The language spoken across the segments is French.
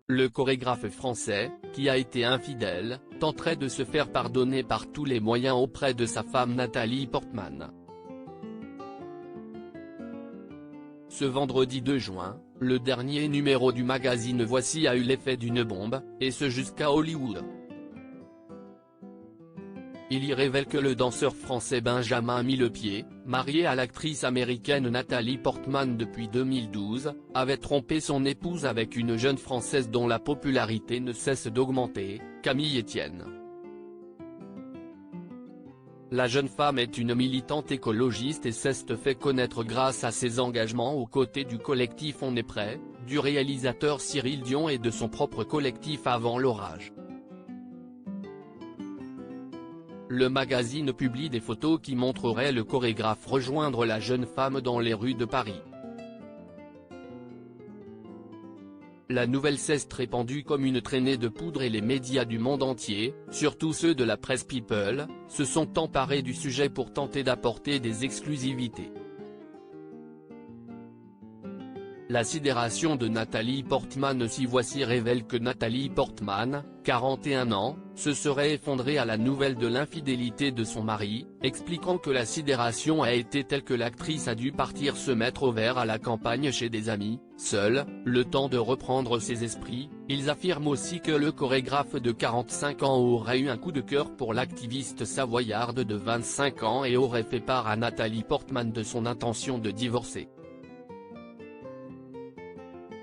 le chorégraphe français, qui a été infidèle, tenterait de se faire pardonner par tous les moyens auprès de sa femme Nathalie Portman. Ce vendredi 2 juin, le dernier numéro du magazine Voici a eu l'effet d'une bombe, et ce jusqu'à Hollywood. Il y révèle que le danseur français Benjamin Millepied, marié à l'actrice américaine Nathalie Portman depuis 2012, avait trompé son épouse avec une jeune Française dont la popularité ne cesse d'augmenter, Camille Etienne. La jeune femme est une militante écologiste et s'est fait connaître grâce à ses engagements aux côtés du collectif On est prêt, du réalisateur Cyril Dion et de son propre collectif Avant l'orage. Le magazine publie des photos qui montreraient le chorégraphe rejoindre la jeune femme dans les rues de Paris. La nouvelle s'est répandue comme une traînée de poudre et les médias du monde entier, surtout ceux de la presse People, se sont emparés du sujet pour tenter d'apporter des exclusivités. La sidération de Nathalie Portman aussi Voici révèle que Nathalie Portman, 41 ans, se serait effondrée à la nouvelle de l'infidélité de son mari, expliquant que la sidération a été telle que l'actrice a dû partir se mettre au vert à la campagne chez des amis, seule, le temps de reprendre ses esprits. Ils affirment aussi que le chorégraphe de 45 ans aurait eu un coup de cœur pour l'activiste savoyarde de 25 ans et aurait fait part à Nathalie Portman de son intention de divorcer.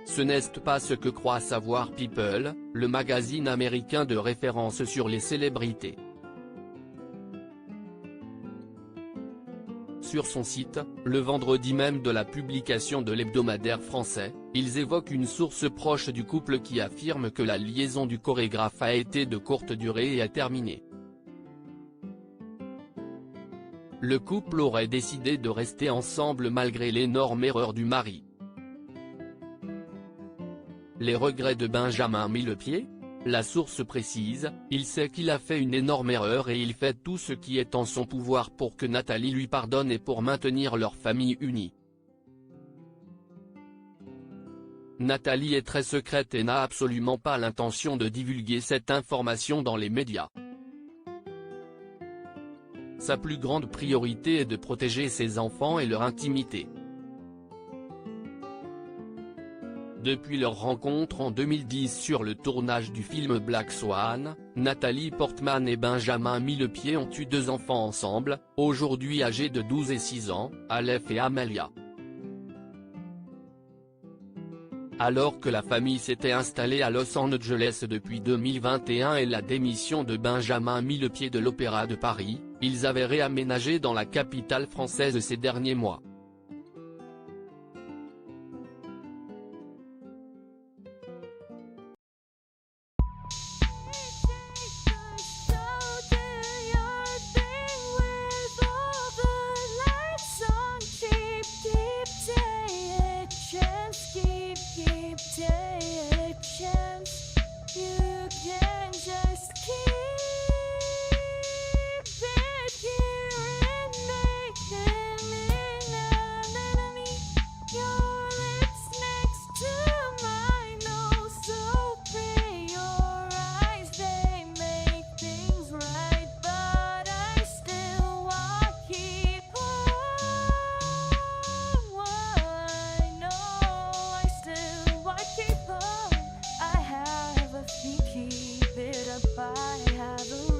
Ce n'est pas ce que croit savoir People, le magazine américain de référence sur les célébrités. Sur son site, le vendredi même de la publication de l'hebdomadaire français, ils évoquent une source proche du couple qui affirme que la liaison du chorégraphe a été de courte durée et a terminé. Le couple aurait décidé de rester ensemble malgré l'énorme erreur du mari. Les regrets de Benjamin Millepied ? La source précise, il sait qu'il a fait une énorme erreur et il fait tout ce qui est en son pouvoir pour que Nathalie lui pardonne et pour maintenir leur famille unie. Nathalie est très secrète et n'a absolument pas l'intention de divulguer cette information dans les médias. Sa plus grande priorité est de protéger ses enfants et leur intimité. Depuis leur rencontre en 2010 sur le tournage du film Black Swan, Nathalie Portman et Benjamin Millepied ont eu 2 enfants ensemble, aujourd'hui âgés de 12 et 6 ans, Aleph et Amelia. Alors que la famille s'était installée à Los Angeles depuis 2021 et la démission de Benjamin Millepied de l'Opéra de Paris, ils avaient réaménagé dans la capitale française ces derniers mois. Keep it up, I have a